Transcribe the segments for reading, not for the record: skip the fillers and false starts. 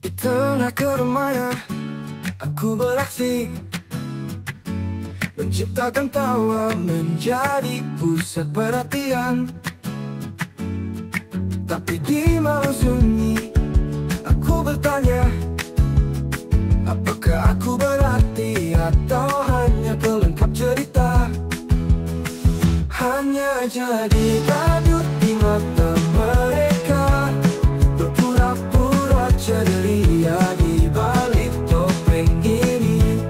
Di tengah keramaian, aku beraksi menciptakan tawa menjadi pusat perhatian. Tapi di malam sunyi, aku bertanya, apakah aku berarti atau hanya pelengkap cerita? Hanya jadi badut di mata mereka, berpura-pura ceria di balik topeng ini.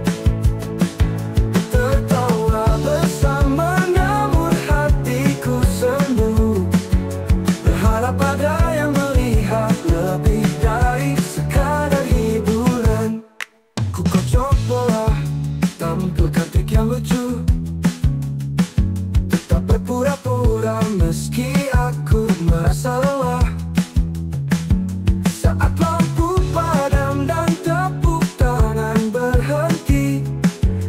Tertawa bersama namun hatiku semu, berharap ada yang melihat lebih dari sekadar hiburan. Ku kocok bola, tampil cantik yang lucu, tetap berpura-pura meski aku merasa lelah. Saat lampu padam dan tepuk tangan berhenti,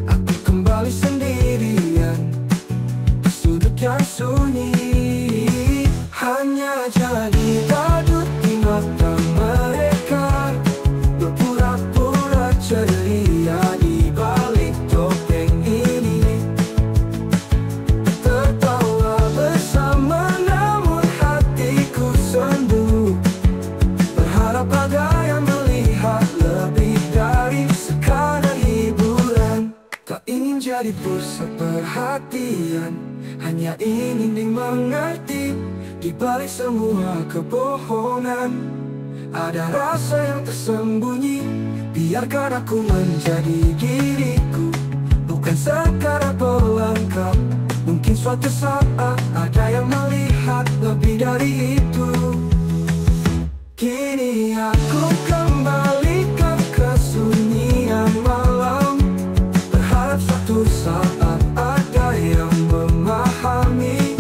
aku kembali sendirian di sudut yang sunyi. Hanya jadi badut di mata mereka, berpura-pura ceria di balik topeng ini. Tertawa bersama namun hatiku sendu, berharap ada yang melihat lebih dari sekadar hiburan. Tak ingin jadi pusat perhatian, hanya ingin dimengerti. Di balik semua kebohongan, ada rasa yang tersembunyi. Biarkan aku menjadi diriku, bukan sekadar pelengkap. Mungkin suatu saat ada yang melihat lebih dari itu. Kini aku kembali ke kesunyian malam, berharap suatu saat ada yang memahami.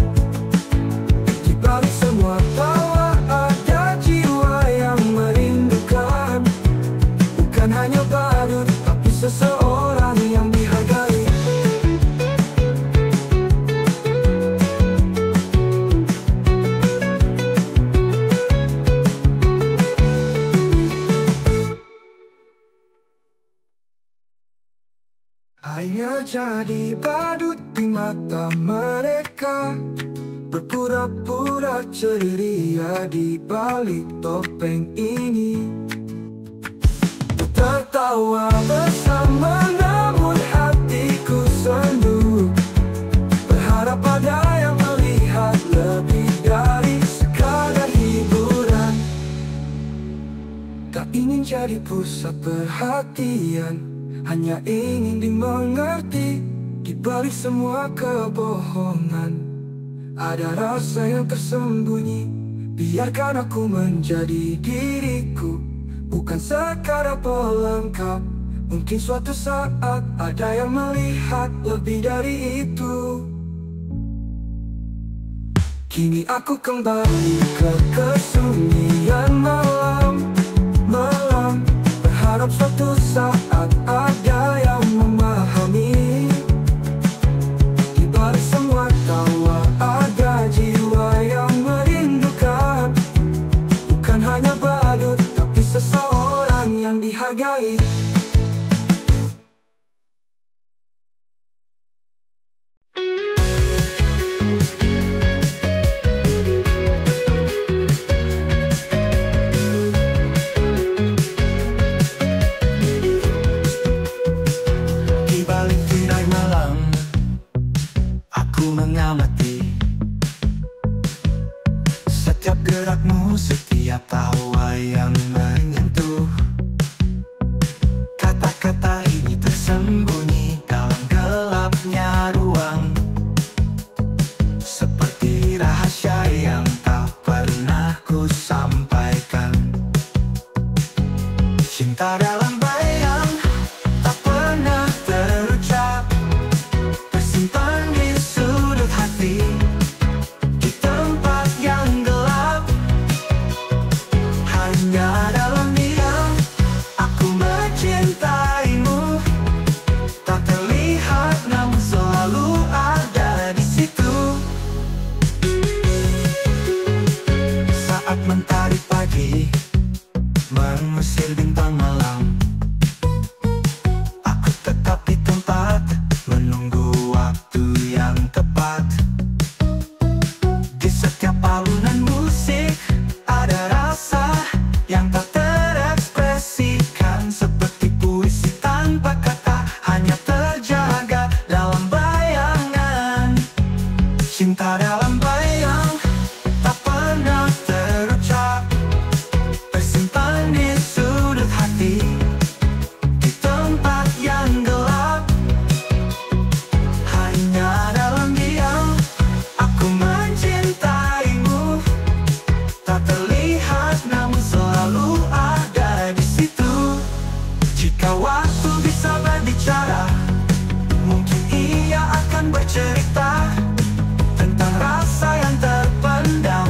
Di balik semua tawa ada jiwa yang merindukan, bukan hanya badut tapi seseorang yang dihargai. Hanya jadi badut di mata mereka, berpura-pura ceria di balik topeng ini. Tertawa bersama namun hatiku sendu, berharap ada yang melihat lebih dari sekadar hiburan. Tak ingin jadi pusat perhatian, hanya ingin dimengerti. Di balik semua kebohongan, ada rasa yang tersembunyi. Biarkan aku menjadi diriku, bukan sekadar pelengkap. Mungkin suatu saat ada yang melihat lebih dari itu. Kini aku kembali ke kesunyian malam, berharap suatu saat ada yang memahami. Di balik semua tawa ada jiwa yang merindukan, bukan hanya badut tapi seseorang yang dihargai. Di balik tirai malam, aku mengamati setiap gerakmu, setiap tawa yang menyentuh. Kata-kata ini tersembunyi dalam gelapnya ruang, seperti rahasia yang tak pernah ku sampaikan. Cinta dalam bayang tak pernah terucap, tersimpan di sudut hati, di tempat yang gelap. Hanya dalam diam aku mencintaimu, tak terlihat namun selalu ada di situ. Saat mentari pagi mengusir bintang malam. Aku tetap di tempat, menunggu waktu yang tepat. Di setiap alunan musik ada rasa yang tak terekspresikan, seperti puisi tanpa kata, hanya terjaga dalam bayangan. Cinta dalam bayang tak pernah terucap, tersimpan di sudut hati, di tempat yang gelap. Hanya dalam diam aku mencintaimu, tak terlihat namun selalu ada di situ. Jika waktu bisa berbicara, mungkin ia akan bercerita tentang rasa yang terpendam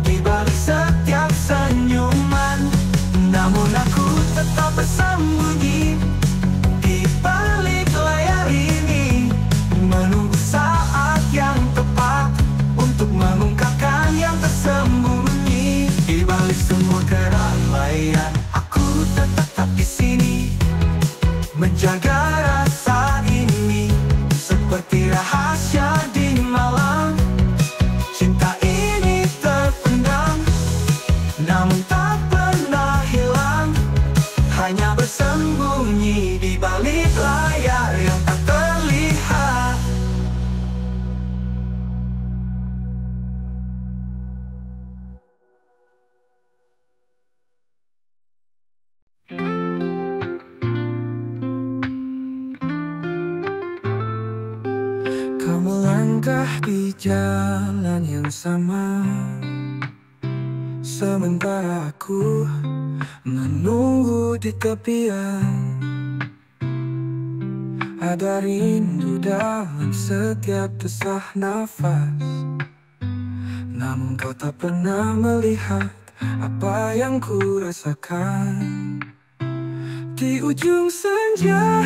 di balik setiap senyuman. Namun aku tetap bersembunyi di balik layar ini, menunggu saat yang tepat untuk mengungkapkan yang tersembunyi. Di balik semua keramaian, aku tetap di sini, menjaga rasa ini seperti rahasia di malam. Cinta ini terpendam, namun tak pernah hilang, hanya bersembunyi di balik layar yang tak terlihat. Kau melangkah di jalan yang sama, sementara aku menunggu di tepian. Ada rindu dalam setiap desah nafas, namun kau tak pernah melihat apa yang ku rasakan. Di ujung senja,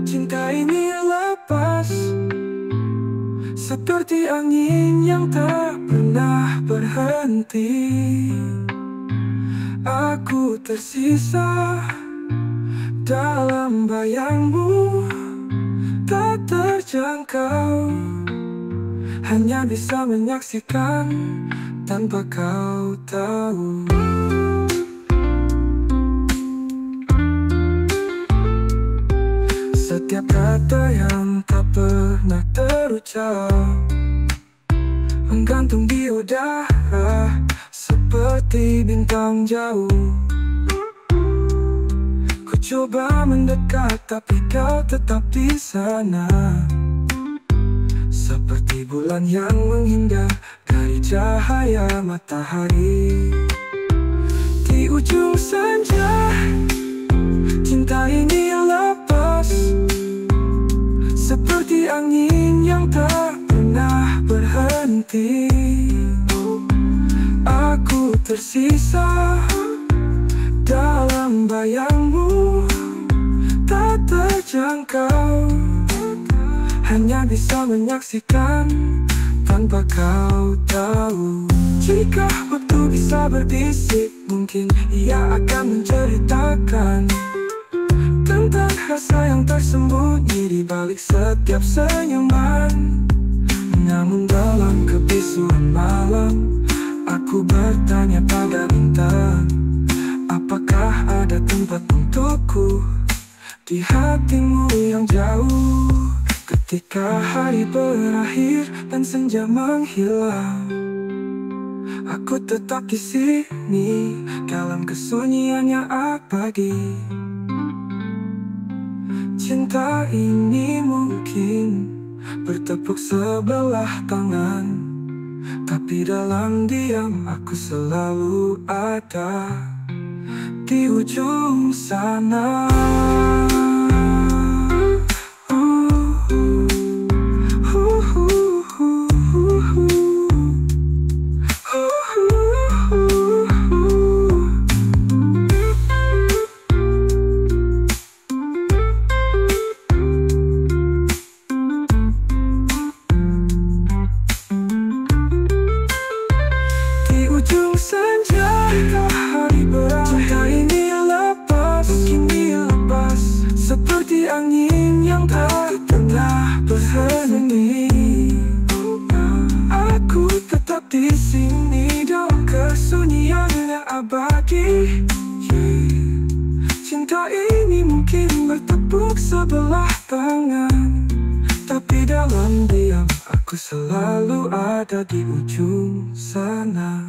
cinta ini lepas, seperti angin yang tak pernah berhenti. Aku tersisa dalam bayangmu, tak terjangkau, hanya bisa menyaksikan tanpa kau tahu. Setiap kata yang tak pernah terucap menggantung di udara seperti bintang jauh. Ku coba mendekat tapi kau tetap di sana, seperti bulan yang menghindar dari cahaya matahari. Di ujung senja, cinta ini lepas, seperti angin yang tak pernah berhenti. Aku tersisa dalam bayangmu, tak terjangkau, hanya bisa menyaksikan tanpa kau tahu. Jika waktu bisa berbisik, mungkin ia akan menceritakan tentang rasa yang tersembunyi di balik setiap senyuman. Namun dalam kebisuan malam, aku bertanya pada bintang, apakah ada tempat untukku di hatimu yang jauh? Ketika hari berakhir dan senja menghilang, aku tetap di sini dalam kesunyian yang abadi. Cinta ini mungkin bertepuk sebelah tangan, tapi dalam diam aku selalu ada di ujung sana. Senja, hari berakhir, Cinta ini mungkin bertepuk sebelah tangan, tapi dalam diam aku selalu ada di ujung sana.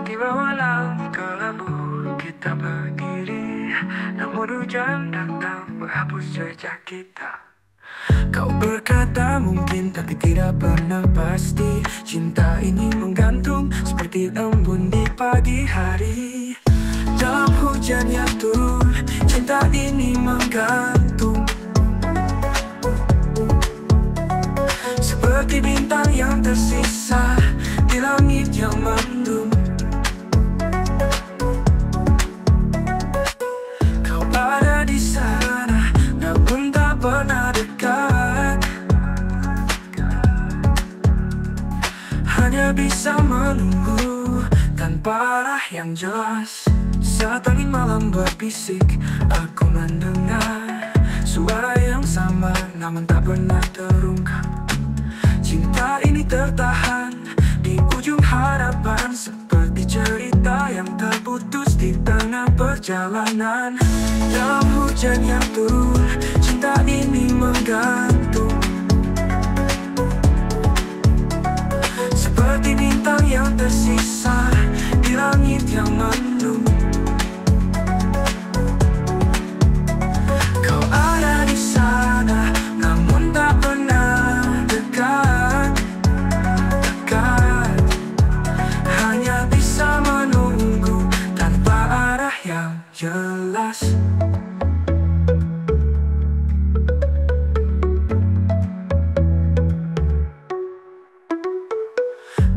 Di bawah langit kelabu kita berdiri, namun hujan datang menghapus jejak kita. Kau berkata mungkin tapi tidak pernah pasti. Cinta ini menggantung seperti embun di pagi hari. Dalam hujan yang turun, cinta ini menggantung seperti bintang yang tersisa di langit yang mendung. Kau ada di sana, namun tak pernah dekat. Hanya bisa menunggu tanpa arah yang jelas. Saat angin malam berbisik, aku mendengar suara yang sama namun tak pernah terungkap. Cinta ini tertahan di ujung harapan, seperti cerita yang terputus di tengah perjalanan. Dalam hujan yang turun, cinta ini menggantung seperti bintang yang tersisa di langit yang mendung. Kau ada di sana, namun tak pernah dekat. Hanya bisa menunggu tanpa arah yang jelas.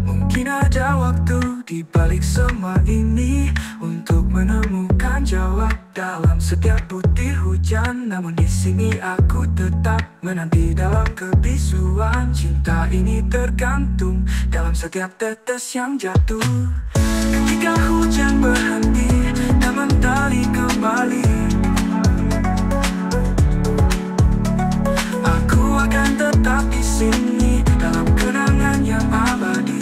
Mungkin ada waktu di balik semua ini untuk menemukan jawab dalam setiap butir hujan. Namun di sini aku tetap menanti dalam kebisuan. Cinta ini tergantung dalam setiap tetes yang jatuh. Ketika hujan berhenti dan mentari kembali, aku akan tetap di sini dalam kenangan yang abadi.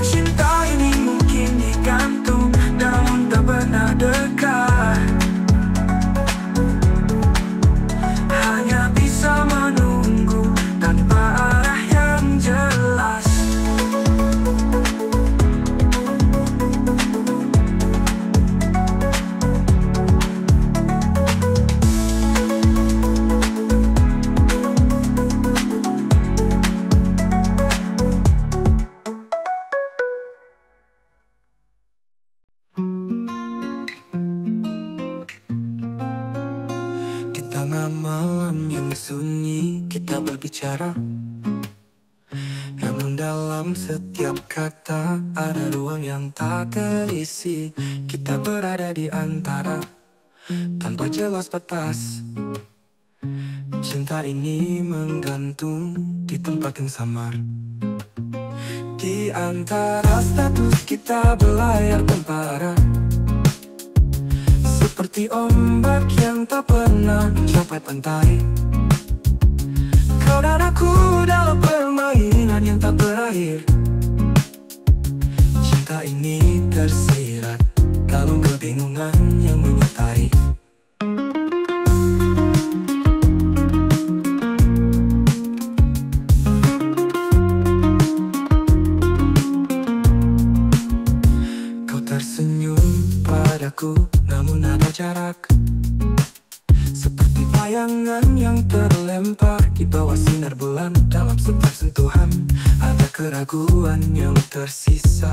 Cinta ini mungkin digantung namun tak pernah dekat. Hanya bisa menunggu tanpa arah yang jelas. Di tengah malam yang sunyi kita berbicara, namun dalam setiap kata ada ruang yang tak terisi. Kita berada di antara tanpa jelas batas. Cinta ini menggantung di tempat yang samar. Di antara status kita berlayar tanpa arah, seperti ombak yang tak pernah mencapai pantai. Kau dan aku dalam permainan yang tak berakhir. Cinta ini tersirat dalam kebingungan yang menyertai. Kau tersenyum padaku, namun ada jarak, seperti bayangan yang terlempar di bawah sinar bulan. Dalam setiap sentuhan ada keraguan yang tersisa.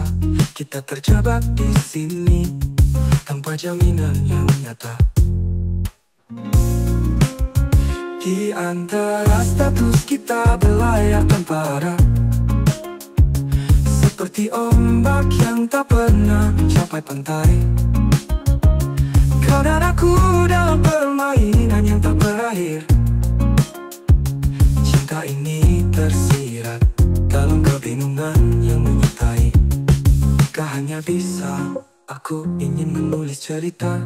Kita terjebak di sini tanpa jaminan yang nyata. Di antara status kita berlayar tanpa arah, seperti ombak yang tak pernah mencapai pantai. Kau dan aku dalam permainan yang tak berakhir. Cinta ini tersirat dalam kebingungan yang menyertai. Jika hanya bisa, aku ingin menulis cerita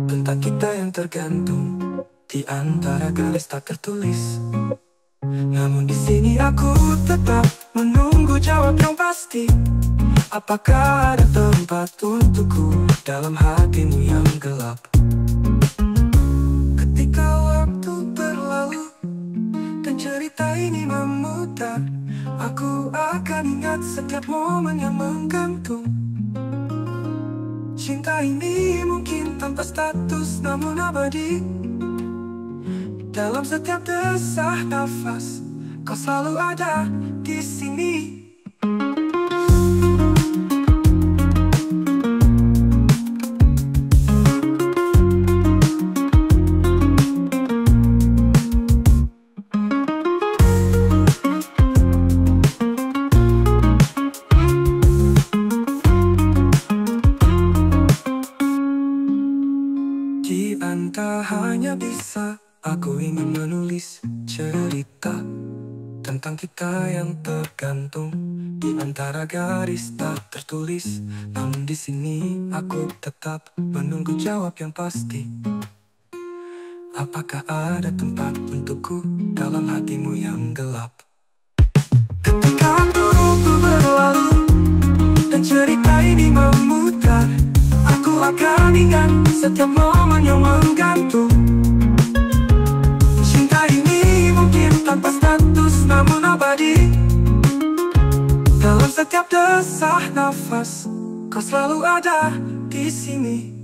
tentang kita yang tergantung di antara garis tak tertulis. Namun di sini aku tetap menunggu jawab yang pasti. Apakah ada tempat untukku dalam hatimu yang gelap? Ketika waktu berlalu dan cerita ini memutar, aku akan ingat setiap momen yang menggantung. Cinta ini mungkin tanpa status namun abadi. Dalam setiap desah nafas, kau selalu ada di sini. Di antara hanya bisa, aku ingin menulis cerita tentang kita yang tergantung di antara garis tak tertulis. Namun di sini aku tetap menunggu jawab yang pasti. Apakah ada tempat untukku dalam hatimu yang gelap? Ketika waktu berlalu dan cerita ini memutar, aku akan ingat setiap momen yang menggantung. Cinta ini mungkin tanpa status namun abadi. Dalam setiap desah nafas, kau selalu ada di sini.